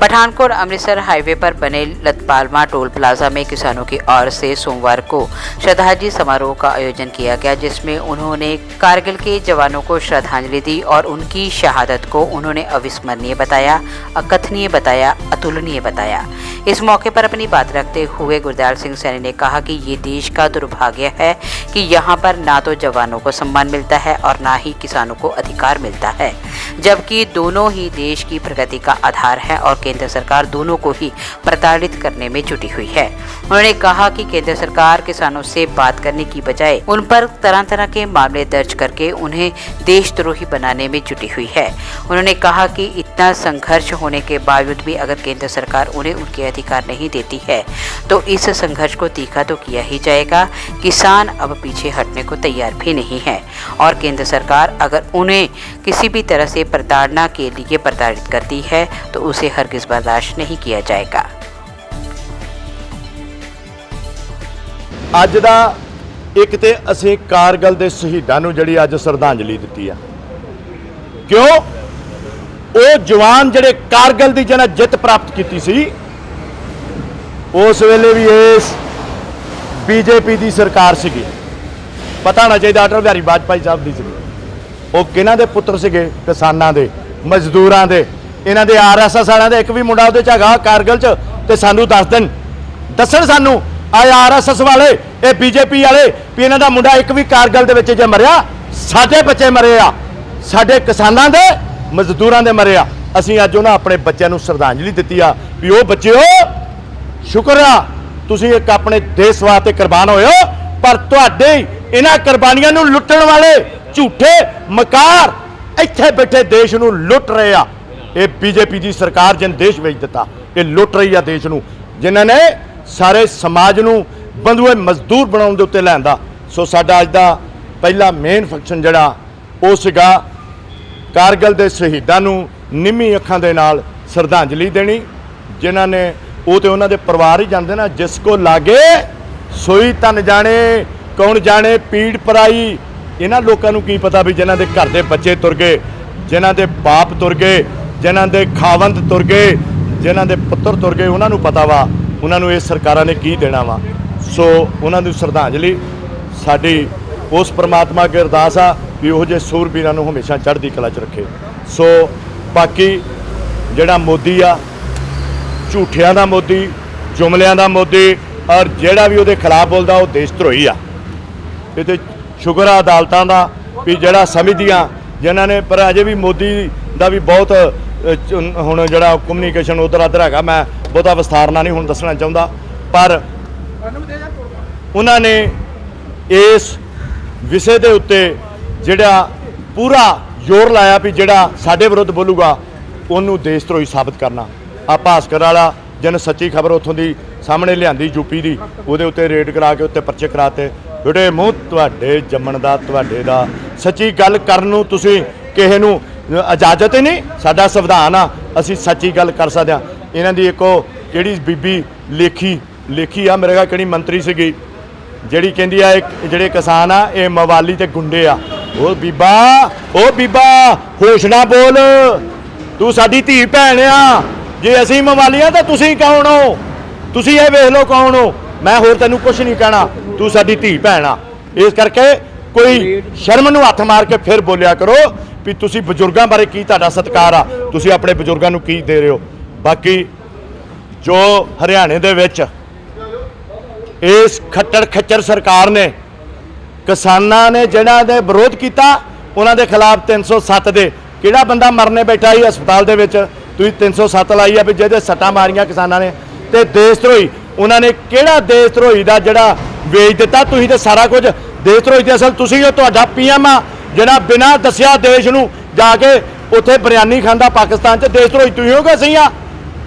Pathankot Amritsar highway पर बने लतपालमा toll plaza में किसानों की ओर से सोमवार को श्रद्धांजलि समारोह का आयोजन किया गया, जिसमें उन्होंने कारगिल के जवानों को श्रद्धांजलि दी और उनकी शहादत को उन्होंने अविस्मरणीय बताया, अकथनीय बताया, अतुलनीय बताया। इस मौके पर अपनी बात रखते हुए गुरदयाल सिंह सैनी ने कहा कि ये देश का दुर्भाग्य है कि यहाँ पर ना तो जवानों को सम्मान मिलता है और ना ही किसानों को अधिकार मिलता है, जबकि दोनों ही देश की प्रगति का आधार है और केंद्र सरकार दोनों को ही प्रताड़ित करने में जुटी हुई है। उन्होंने कहा कि केंद्र सरकार किसानों से बात करने की बजाय उन पर तरह तरह के मामले दर्ज करके उन्हें देशद्रोही बनाने में जुटी हुई है। उन्होंने कहा कि इतना संघर्ष होने के बावजूद भी अगर केंद्र सरकार उन्हें उनके अधिकार नहीं देती है तो इस संघर्ष को तीखा तो किया ही जाएगा। किसान अब पीछे हटने को तैयार भी नहीं है और केंद्र सरकार अगर उन्हें किसी भी तरह से प्रताड़ना के लिए प्रताड़ित करती है तो उसे हरगिज बर्दाश्त नहीं किया जाएगा। ਅੱਜ ਦਾ ਇੱਕ ਤੇ ਅਸੀਂ ਕਾਰਗਿਲ ਦੇ ਸ਼ਹੀਦਾਂ ਨੂੰ ਜਿਹੜੀ ਅੱਜ ਸ਼ਰਧਾਂਜਲੀ ਦਿੱਤੀ ਆ, ਕਿਉਂ ਉਹ ਜਵਾਨ ਜਿਹੜੇ ਕਾਰਗਿਲ ਦੀ ਜਿਹਨਾਂ ਜਿੱਤ ਪ੍ਰਾਪਤ ਕੀਤੀ ਸੀ ਉਸ ਵੇਲੇ ਵੀ ਇਸ ਬੀਜੇਪੀ ਦੀ ਸਰਕਾਰ ਸੀਗੀ। ਪਤਾ ਹੋਣਾ ਚਾਹੀਦਾ ਅਟਲ ਬਿਹਾਰੀ ਵਾਜਪਾਈ ਸਾਹਿਬ ਦੀ ਸੀਗੀ। ਉਹ ਕਿਹਨਾਂ ਦੇ ਪੁੱਤਰ ਸੀਗੇ? ਕਿਸਾਨਾਂ ਦੇ, ਮਜ਼ਦੂਰਾਂ ਦੇ, ਇਹਨਾਂ ਦੇ ਆਰਐਸਐਸ ਵਾਲਿਆਂ ਦੇ ਇੱਕ ਵੀ ਮੁੰਡਾ ਉਹਦੇ 'ਚ ਹੈਗਾ ਕਾਰਗਿਲ 'ਚ ਤੇ ਸਾਨੂੰ ਦੱਸਣ ਸਾਨੂੰ आरएसएस वाले ये बीजेपी वाले भी इन्हां दा मुंडा एक भी कारगिल दे विच जे मरिया, साडे बच्चे मरे आ, साडे किसानां दे मजदूरां दे मरे आ। असीं अज उन्हां अपने बच्चों नूं श्रद्धांजलि दित्ती आ भी ओ बच्चिओ शुक्र आ तुसीं एक अपने देश वास्ते कुर्बान होए हो, पर तुहाडे इन्हां कुर्बानियां नूं लुट्टण वाले झूठे मकार इत्थे बैठे देश नूं लुट रहे आ। ये बीजेपी दी सरकार जिन देश वेच दित्ता, ये लुट रही आ देश नूं, जिन्हां ने सारे समाज नूं बंधुए मजदूर बनाउण दे उत्ते लैंदा। सो साडा अज दा पहला मेन फंक्शन जिहड़ा ਉਹ ਸੀਗਾ कारगिल दे शहीदां नूं निम्मी अखां दे नाल श्रद्धांजलि देनी, जिन्हां ने ਉਹ ਤੇ ਉਹਨਾਂ ਦੇ ਪਰਿਵਾਰ ਹੀ ਜਾਣਦੇ ਨਾ, जिस को लागे सोई तन जाने कौन जाने पीड़ पराई। इन्हां लोकां नूं की पता भी जिन्हां दे घर दे बच्चे तुर गए, जिन्हां दे बाप तुर गए, जिन्हां दे खावंद तुर गए, जिन्हां दे पुत्तर तुर गए, उन्हां नूं पता वा उन्होंने इस सरकारां ने की देना वा। सो उन्होंने श्रद्धांजलि साडी उस परमात्मा अगे अरदास आ भी उहो जे सूरबीरां नूं हमेशा चढ़दी कला च रखे। सो बाकी जिहड़ा मोदी आ झूठियां दा मोदी, जुमलियां दा मोदी और जिहड़ा भी उहदे खिलाफ बोलदा वो देशद्रोही आ। ये ते शुक्र आ अदालतां दा भी जिहड़ा समझदियां जिन्हां ने, पर अजे भी मोदी दा भी बहुत हुण जिहड़ा कम्यूनीकेशन उधर अधर हैगा, मैं बहुता विस्तारना नहीं हुण दसना चाहुंदा, पर उन्होंने इस विषय के उत्ते जिहड़ा पूरा जोर लाया भी जिहड़ा साडे विरुद्ध बोलूगा उन्होंने देशद्रोही साबित करना। आ भास्कर वाला जिन सच्ची खबर उत्थों की सामने लियांदी यूपी की, उहदे उत्ते रेड करा के उत्ते परचे कराते। बेटे मूँह तुहाडे जम्मण दा तुहाडे दा, सच्ची गल करन नूं तुसीं किसे नूं इजाजत ही नहीं। साडा संविधान आ, असीं सच्ची गल कर सकदे हां। इन्हां दी एक जिहड़ी बीबी लेखी आ, मेरे ख्याल किहड़ी मंत्री सीगी, जिहड़ी कहंदी आ जिहड़े किसान आ ये मवाली ते गुंडे आ। ओ बीबा होश ना बोल, तू साडी धी भैण आ। जे असीं मवाली आ तां तुसीं कौन हो? तुसीं ये वेख लो कौन हो। मैं होर तैनूं कुछ नहीं कहना, तू साडी धी भैण आ। इस करके कोई शर्म नूं हत्थ मार के फिर बोलिया करो भी तुसीं बजुर्गां बारे की तुहाडा सत्कार आ, तुसीं अपने बजुर्गां नूं की दे रहे हो। बाकी जो हरियाणे दे विच इस खट्टर खच्चर सरकार ने किसानां ने जिन्हां दे विरोध किया उन्हां दे खिलाफ 307 दे किहड़ा बंदा मरने बैठा ही हस्पताल दे विच, तुसीं 307 लाई आ भी जिहदे सट्टां मारियां किसानां ने। ते देशद्रोही उन्होंने किहड़ा देशद्रोही दा जिहड़ा वेच दिता, तुसीं ते सारा कुछ देशद्रोही दी असल तुसीं हो। तुहाडा पीएम आ जिहड़ा बिना दसिया देश नूं जाके उत्थे बिरयानी खांदा पाकिस्तान च, देशद्रोही तुसीं हो कि असीं आ?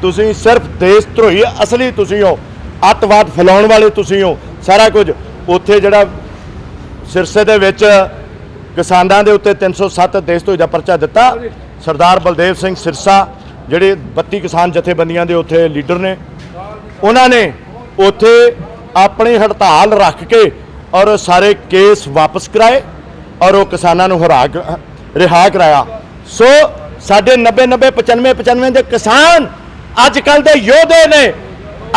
तुसीं सिर्फ देशद्रोही असली तुसीं हो, अतवाद फैलाउण वाले तुसीं हो, सारा कुछ। उत्थे जिहड़ा सिरसे दे विच किसानां दे उत्ते 307 देशद्रोही दा परचा दिता। सरदार बलदेव सिंह सिरसा जिहड़े 32 किसान जथेबंदियां दे उत्थे लीडर ने, उन्होंने उत्थे अपनी हड़ताल रख के और सारे केस वापस कराए और वो किसानों नूं रिहा कराया। सो साढ़े 90-90 95-95 के किसान ਅੱਜ ਕੱਲ ਦੇ ਯੋਧੇ ਨੇ,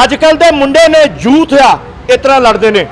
ਅੱਜ ਕੱਲ ਦੇ ਮੁੰਡੇ ਨੇ, ਯੂਥ ਆ, ਇਸ ਤਰ੍ਹਾਂ ਲੜਦੇ ਨੇ।